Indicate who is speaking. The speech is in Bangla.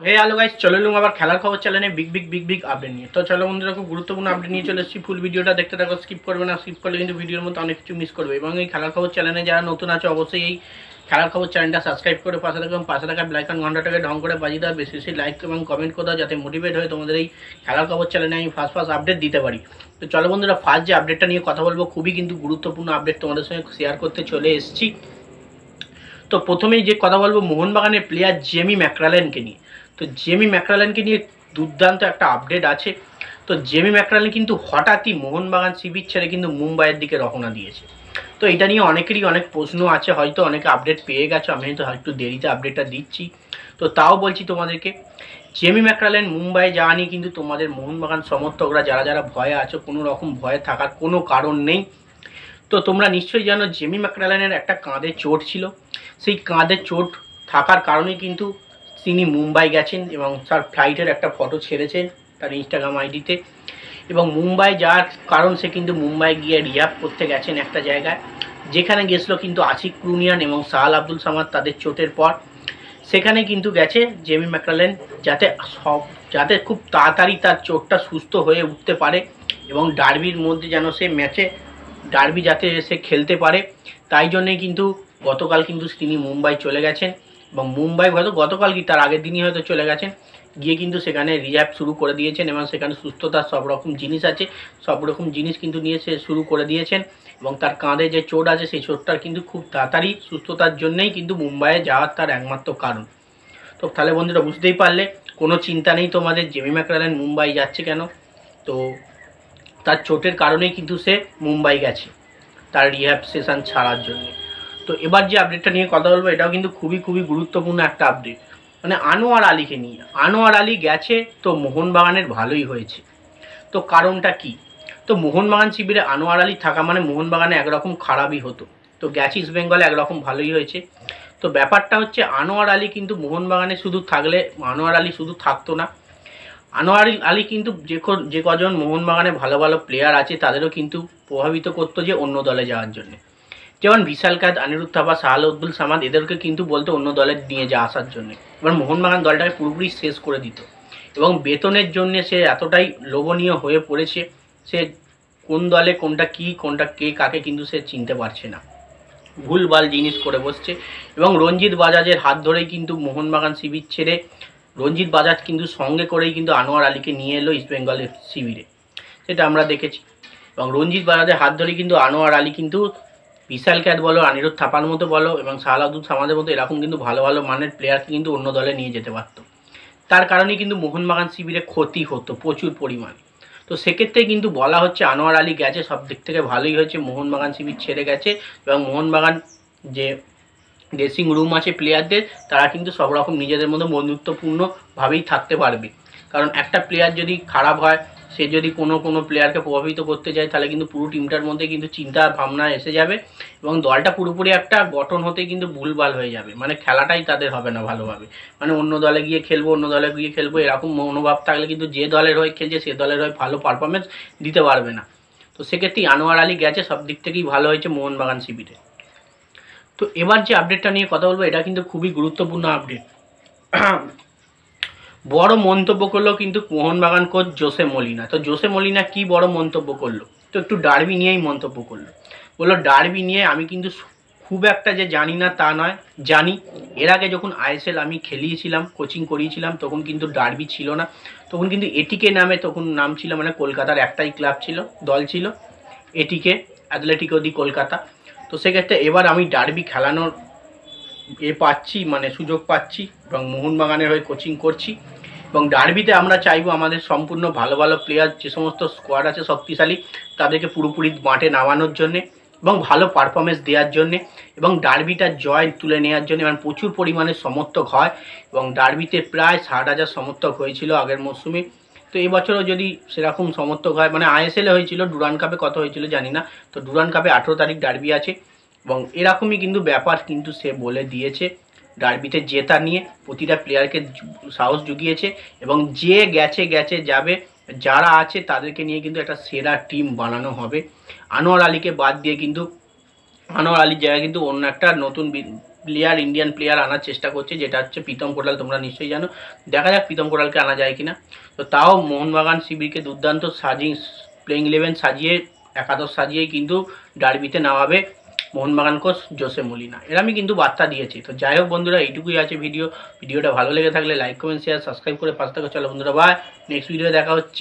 Speaker 1: হে হ্যালো গাইস, চলে এলুম আবার খেলার খবর চ্যানেলে বিগ আপডেট নিয়ে। তো চলো বন্ধুরা, খুব গুরুত্বপূর্ণ আপডেট নিয়ে চলে এসেছি। ফুল ভিডিওটা দেখতে থাকো, স্কিপ করবে না। স্কিপ করলে কিন্তু ভিডিওর মধ্যে অনেক কিছু মিস করবে। এবং এই খেলার খবর চ্যানেলে যারা নতুন আছে অবশ্যই এই খেলার খবর চ্যানেলটা সাবস্ক্রাইব করে পাশে থাকবে এবং পাশে থাকা বেল আইকন ঘন্টাটাকে ঢং করে বাজিয়ে দাও। বেশি বেশি লাইক এবং কমেন্ট করে দাও, যাতে মোটিভেট হয়ে তোমাদের এই খেলার খবর চ্যানেলে আমি ফার্স্ট আপডেট দিতে পারি। তো চলো বন্ধুরা, ফার্স্ট যে আপডেটটা নিয়ে কথা বলবো, খুবই কিন্তু গুরুত্বপূর্ণ আপডেট তোমাদের সঙ্গে শেয়ার করতে চলে এসেছি। তো প্রথমেই যে কথা বলবো মোহনবাগানের প্লেয়ার জেমি ম্যাকরালেনকে নিয়ে। তো জেমি ম্যাকরালেনকে নিয়ে দুর্দান্ত একটা আপডেট আছে। তো জেমি ম্যাকরালেন কিন্তু হঠাৎই মোহনবাগান শিবির ছেড়ে কিন্তু মুম্বাইয়ের দিকে রওনা দিয়েছে। তো এটা নিয়ে অনেকেরই অনেক প্রশ্ন আছে, হয়তো অনেকে আপডেট পেয়ে গেছো, আমি হয়তো একটু দেরিতে আপডেটটা দিচ্ছি। তো তাও বলছি তোমাদেরকে, জেমি ম্যাকরালেন মুম্বাই যাওয়া নিয়ে কিন্তু তোমাদের মোহনবাগান সমর্থকরা যারা যারা ভয়ে আছো, কোনো রকম ভয়ে থাকার কোনো কারণ নেই। তো তোমরা নিশ্চয়ই জানো জেমি ম্যাকরালেনের একটা কাঁধে চোট ছিল। সেই কাঁধে চোট থাকার কারণে কিন্তু তিনি মুম্বাই গেছেন এবং তার ফ্লাইটের একটা ফটো ছেড়েছেন তার ইনস্টাগ্রাম আইডিতে। এবং মুম্বাই যাওয়ার কারণ, সে কিন্তু মুম্বাই গিয়ে রিহ্যাব করতে গেছেন একটা জায়গায়, যেখানে গেছিলো কিন্তু আশিক ক্রুনিয়ান এবং সাহাল আব্দুল সামাদ তাদের চোটের পর। সেখানে কিন্তু গেছে জেমি ম্যাকরালেন যাতে খুব তাড়াতাড়ি তার চোটটা সুস্থ হয়ে উঠতে পারে এবং ডার্বির মধ্যে যেন সে ম্যাচে ডার্বি যাতে সে খেলতে পারে। তাই জন্যেই কিন্তু গতকাল কিন্তু তিনি মুম্বাই চলে গেছেন। এবং মুম্বাই হয়তো গতকাল কি তার আগের দিনই হয়তো চলে গেছেন, গিয়ে কিন্তু সেখানে রিহ্যাব শুরু করে দিয়েছেন এবং সেখানে সুস্থতার সব রকম জিনিস আছে, সব রকম জিনিস কিন্তু নিয়ে সে শুরু করে দিয়েছেন। এবং তার কাঁধে যে চোট আছে সেই চোটটার কিন্তু খুব তাড়াতাড়ি সুস্থতার জন্যই কিন্তু মুম্বাইয়ে যাওয়ার তার একমাত্র কারণ। তো তাহলে বন্ধুরা বুঝতেই পারলে, কোনো চিন্তা নেই তোমাদের জেমি ম্যাকরালেন মুম্বাই যাচ্ছে কেন। তো তার চোটের কারণেই কিন্তু সে মুম্বাই গেছে তার রিহ্যাব সেশন ছাড়ার জন্য। তো এবার যে আপডেটটা নিয়ে কথা বলবো, এটাও কিন্তু খুবই গুরুত্বপূর্ণ একটা আপডেট, মানে আনোয়ার আলীকে নিয়ে। আনোয়ার আলী গেছে, তো মোহনবাগানের ভালোই হয়েছে। তো কারণটা কি? তো মোহনবাগান শিবিরে আনোয়ার আলী থাকা মানে মোহনবাগানে একরকম খারাপই হতো। তো গেছে ইস্ট বেঙ্গলে একরকম ভালোই হয়েছে। তো ব্যাপারটা হচ্ছে, আনোয়ার আলী কিন্তু মোহনবাগানে শুধু থাকলে আনোয়ার আলী শুধু থাকতো না। আনোয়ার আলী কিন্তু যে কজন মোহনবাগানে ভালো ভালো প্লেয়ার আছে তাদেরও কিন্তু প্রভাবিত করতো যে অন্য দলে যাওয়ার জন্য। যেমন বিশাল কাদ, অনিরুদ্ধ থাপা, সাহাল আব্দুল সামাদ, এদেরকে কিন্তু বলতো অন্য দলে নিয়ে আসার জন্য। এবার মোহনবাগান দলটাকে পুরোপুরি শেষ করে দিত। এবং বেতনের জন্য সে এতটাই লোভনীয় হয়ে পড়েছে, সে কোন দলে কোনটা কি কোনটা কে কাকে কিন্তু সে চিনতে পারছে না, ভুলভাল জিনিস করে বসছে। এবং রঞ্জিত বাজাজের হাত ধরেই কিন্তু মোহনবাগান শিবির ছেড়ে রঞ্জিত বাজাজ কিন্তু সঙ্গে করেই কিন্তু আনোয়ার আলীকে নিয়ে এলো ইস্টবেঙ্গলের শিবিরে, সেটা আমরা দেখেছি। এবং রঞ্জিত বাজাজের হাত ধরেই কিন্তু আনোয়ার আলী কিন্তু বিশাল ক্যাট বলো, অনিরুদ্ধ থাপার মতো বলো এবং সাহাল আব্দুল সামাদের মতো এরকম কিন্তু ভালো ভালো মানের প্লেয়ারকে কিন্তু অন্য দলে নিয়ে যেতে পারতো। তার কারণেই কিন্তু মোহনবাগান শিবিরে ক্ষতি হতো প্রচুর পরিমাণে। তো সেক্ষেত্রে কিন্তু বলা হচ্ছে আনোয়ার আলী গেছে, সব দিক থেকে ভালোই হয়েছে, মোহনবাগান শিবির ছেড়ে গেছে। এবং মোহনবাগান যে ড্রেসিং রুম আছে প্লেয়ারদের, তারা কিন্তু সব রকম নিজেদের মধ্যে বন্ধুত্বপূর্ণভাবেই থাকতে পারবে। কারণ একটা প্লেয়ার যদি খারাপ হয়, সে যদি কোনো প্লেয়ারকে প্রভাবিত করতে চায়, তাহলে কিন্তু পুরো টিমটার মধ্যে কিন্তু চিন্তা ভাবনা এসে যাবে এবং দলটা পুরোপুরি একটা গঠন হতে কিন্তু ভুলভাল হয়ে যাবে। মানে খেলাটাই তাদের হবে না ভালোভাবে, মানে অন্য দলে গিয়ে খেলবো এরকম মনোভাব থাকলে কিন্তু যে দলের হয়ে খেলছে সে দলের হয়ে ভালো পারফরমেন্স দিতে পারবে না। তো সেক্ষেত্রে আনোয়ার আলী গেছে, সব দিক থেকেই ভালো হয়েছে মোহনবাগান শিবিরে। তো এবার যে আপডেটটা নিয়ে কথা বলবো, এটা কিন্তু খুবই গুরুত্বপূর্ণ আপডেট। বড় মন্তব্য করলো কিন্তু মোহনবাগান কোচ জোসে মলিনা। তো জোসে মলিনা কি বড় মন্তব্য করলো? তো একটু ডার্বি নিয়েই মন্তব্য করলো। বললো ডার্বি নিয়ে আমি কিন্তু খুব একটা যে জানি না তা নয়, জানি। এর আগে যখন আইএসএল আমি খেলিয়েছিলাম, কোচিং করিয়েছিলাম, তখন কিন্তু ডার্বি ছিল না, তখন কিন্তু এটিকে নামে তখন নাম ছিল, মানে কলকাতার একটাই ক্লাব ছিল, দল ছিল, এটিকে, অ্যাথলেটিকো দি কলকাতা। তো সেক্ষেত্রে এবার আমি ডার্বি খেলানোর পাচ্ছি, মানে সুযোগ পাচ্ছি এবং মোহনবাগানের হয়ে কোচিং করছি। এবং ডার্বিতে আমরা চাইবো আমাদের সম্পূর্ণ ভালো ভালো প্লেয়ার, যে সমস্ত স্কোয়াড আছে শক্তিশালী, তাদেরকে পুরোপুরি মাঠে নামানোর জন্যে এবং ভালো পারফরমেন্স দেওয়ার জন্যে এবং ডার্বিটার জয় তুলে নেওয়ার জন্য। এবং প্রচুর পরিমাণে সমর্থক হয় এবং ডার্বিতে প্রায় 60,000 সমর্থক হয়েছিল আগের মরশুমে। তো এবছরও যদি সেরকম সমর্থক হয়, মানে আইএসএলে হয়েছিল, ডুরান কাপে কত হয়েছিল জানি না। তো ডুরান কাপে 18 তারিখ ডার্বি আছে এবং এরকমই কিন্তু ব্যাপার কিন্তু সে বলে দিয়েছে। ডার্বিতে জেতা নিয়ে প্রতিটা প্লেয়ারকে সাহস জুগিয়েছে এবং যে গেছে যাবে, যারা আছে তাদেরকে নিয়ে কিন্তু একটা সেরা টিম বানানো হবে। আনোয়ার আলীকে বাদ দিয়ে কিন্তু আনোয়ার আলীর জায়গায় কিন্তু অন্য একটা নতুন ইন্ডিয়ান প্লেয়ার আনার চেষ্টা করছে, যেটা হচ্ছে প্রীতম কোটাল। তোমরা নিশ্চয়ই জানো। দেখা যাক প্রীতম কোটালকে আনা যায় কিনা। তো তাও মোহনবাগান শিবিরকে দুর্দান্ত প্লেইং 11 সাজিয়ে, একাদশ সাজিয়েই কিন্তু ডার্বিতে নামাবে মোহনবাগান কোচ জোসে মলিনা। এর আমি কিন্তু বার্তা দিয়েছি। তো যাই হোক বন্ধুরা, এইটুকুই আছে ভিডিওটা ভালো লেগে থাকলে লাইক কমেন্ট শেয়ার সাবস্ক্রাইব করে পাশে থাকো। চলো বন্ধুরা, বাই, নেক্সট ভিডিও দেখা হচ্ছে।